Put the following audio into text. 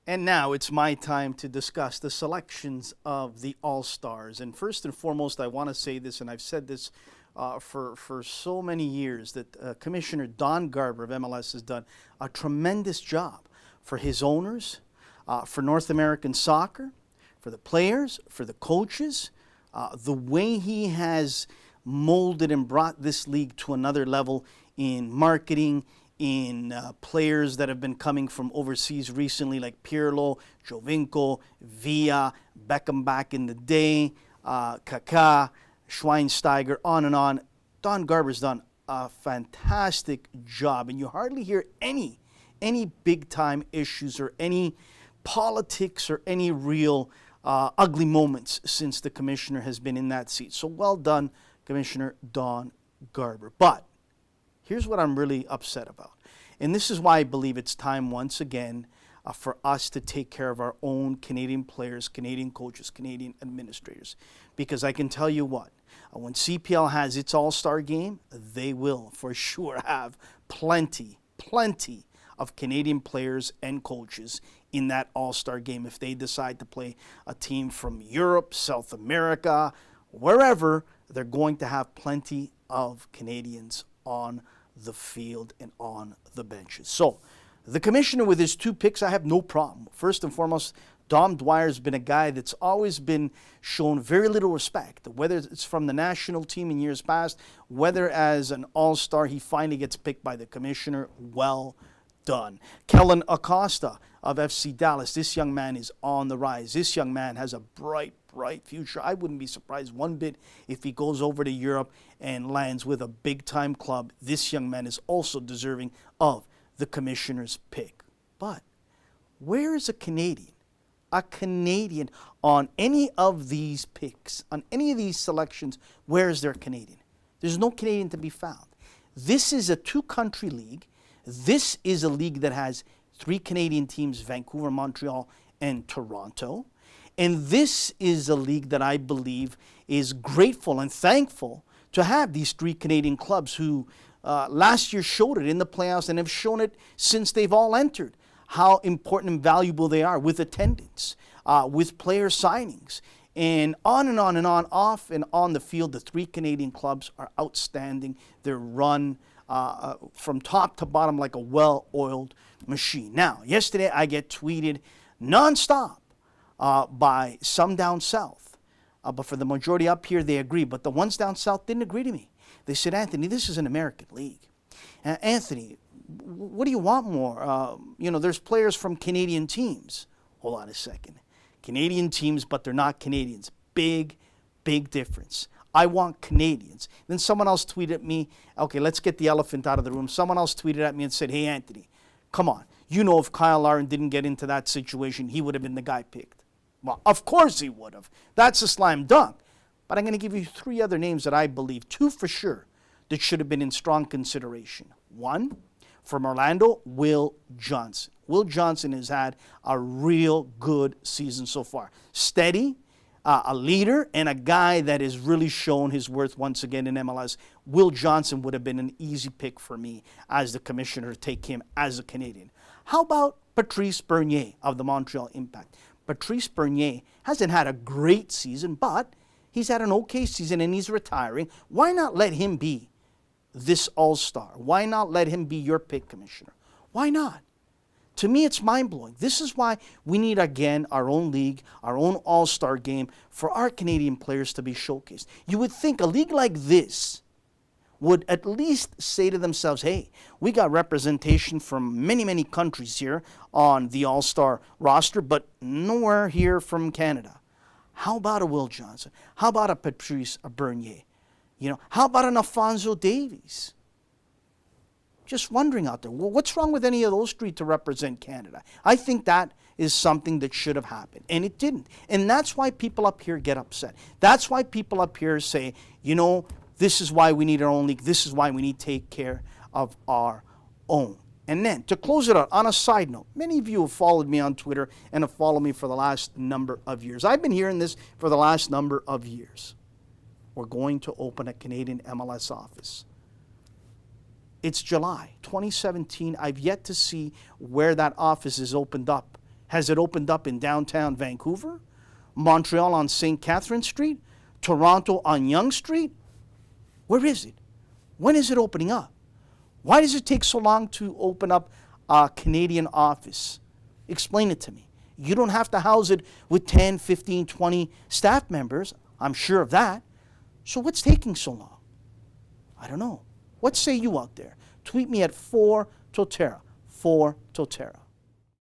And now it's my time to discuss the selections of the All-Stars. And first and foremost, I want to say this, and I've said this for so many years, that Commissioner Don Garber of MLS has done a tremendous job for his owners, for North American soccer, for the players, for the coaches, the way he has molded and brought this league to another level in marketing, in players that have been coming from overseas recently, like Pirlo, Jovinko, Villa, Beckham back in the day, Kaká, Schweinsteiger, on and on. Don Garber's done a fantastic job, and you hardly hear any big-time issues or any politics or any real ugly moments since the commissioner has been in that seat. So well done, Commissioner Don Garber. But here's what I'm really upset about. And this is why I believe it's time once again for us to take care of our own Canadian players, Canadian coaches, Canadian administrators. Because I can tell you what, when CPL has its all-star game, they will for sure have plenty of Canadian players and coaches in that all-star game. If they decide to play a team from Europe, South America, wherever, they're going to have plenty of Canadians on the field and on the benches. So the commissioner with his 2 picks, I have no problem. First and foremost, Dom Dwyer's been a guy that's always been shown very little respect, whether it's from the national team in years past, whether as an all-star he finally gets picked by the commissioner. Well done. Kellen Acosta of FC Dallas, this young man is on the rise. This young man has a bright future. I wouldn't be surprised one bit if he goes over to Europe and lands with a big-time club. This young man is also deserving of the commissioner's pick. But where is a Canadian on any of these picks, on any of these selections? Where is there a Canadian? There's no Canadian to be found. This is a 2-country league. This is a league that has 3 Canadian teams, Vancouver, Montreal, and Toronto. And this is a league that I believe is grateful and thankful to have these 3 Canadian clubs who last year showed it in the playoffs and have shown it since they've all entered, how important and valuable they are with attendance, with player signings, and on and on and on, off and on the field. The 3 Canadian clubs are outstanding. They're run from top to bottom like a well-oiled machine. Now, yesterday I get tweeted nonstop by some down south. But for the majority up here, they agree. But the ones down south didn't agree to me. They said, Anthony, this is an American league. Anthony, what do you want more? There's players from Canadian teams. Hold on a second. Canadian teams, but they're not Canadians. Big difference. I want Canadians. Then someone else tweeted at me, okay, let's get the elephant out of the room. Someone else tweeted at me and said, hey, Anthony, come on. You know if Kyle Larin didn't get into that situation, he would have been the guy picked. Well, of course he would have. That's a slam dunk. But I'm going to give you 3 other names that I believe, 2 for sure, that should have been in strong consideration. 1, from Orlando, Will Johnson. Will Johnson has had a real good season so far. Steady, a leader, and a guy that has really shown his worth once again in MLS. Will Johnson would have been an easy pick for me as the commissioner to take him as a Canadian. How about Patrice Bernier of the Montreal Impact? Patrice Bernier hasn't had a great season, but he's had an okay season and he's retiring. Why not let him be this all-star? Why not let him be your pick, Commissioner? Why not? To me, it's mind-blowing. This is why we need, again, our own league, our own all-star game for our Canadian players to be showcased. You would think a league like this would at least say to themselves, hey, we got representation from many countries here on the all-star roster, but nowhere here from Canada. How about a Will Johnson? How about a Patrice Bernier? How about an Alphonso Davies? Just wondering out there, well, what's wrong with any of those 3 to represent Canada? I think that is something that should have happened, and it didn't. And that's why people up here get upset. That's why people up here say, this is why we need our own league. This is why we need to take care of our own. And then, to close it out, on a side note, many of you have followed me on Twitter and have followed me for the last number of years. I've been hearing this for the last number of years. We're going to open a Canadian MLS office. It's July 2017. I've yet to see where that office is opened up Has it opened up in downtown Vancouver? Montreal on St. Catherine Street? Toronto on Yonge Street? Where is it? When is it opening up? Why does it take so long to open up a Canadian office? Explain it to me. You don't have to house it with 10, 15, 20 staff members. I'm sure of that. So what's taking so long? I don't know. What say you out there? Tweet me at 4Totera. 4Totera.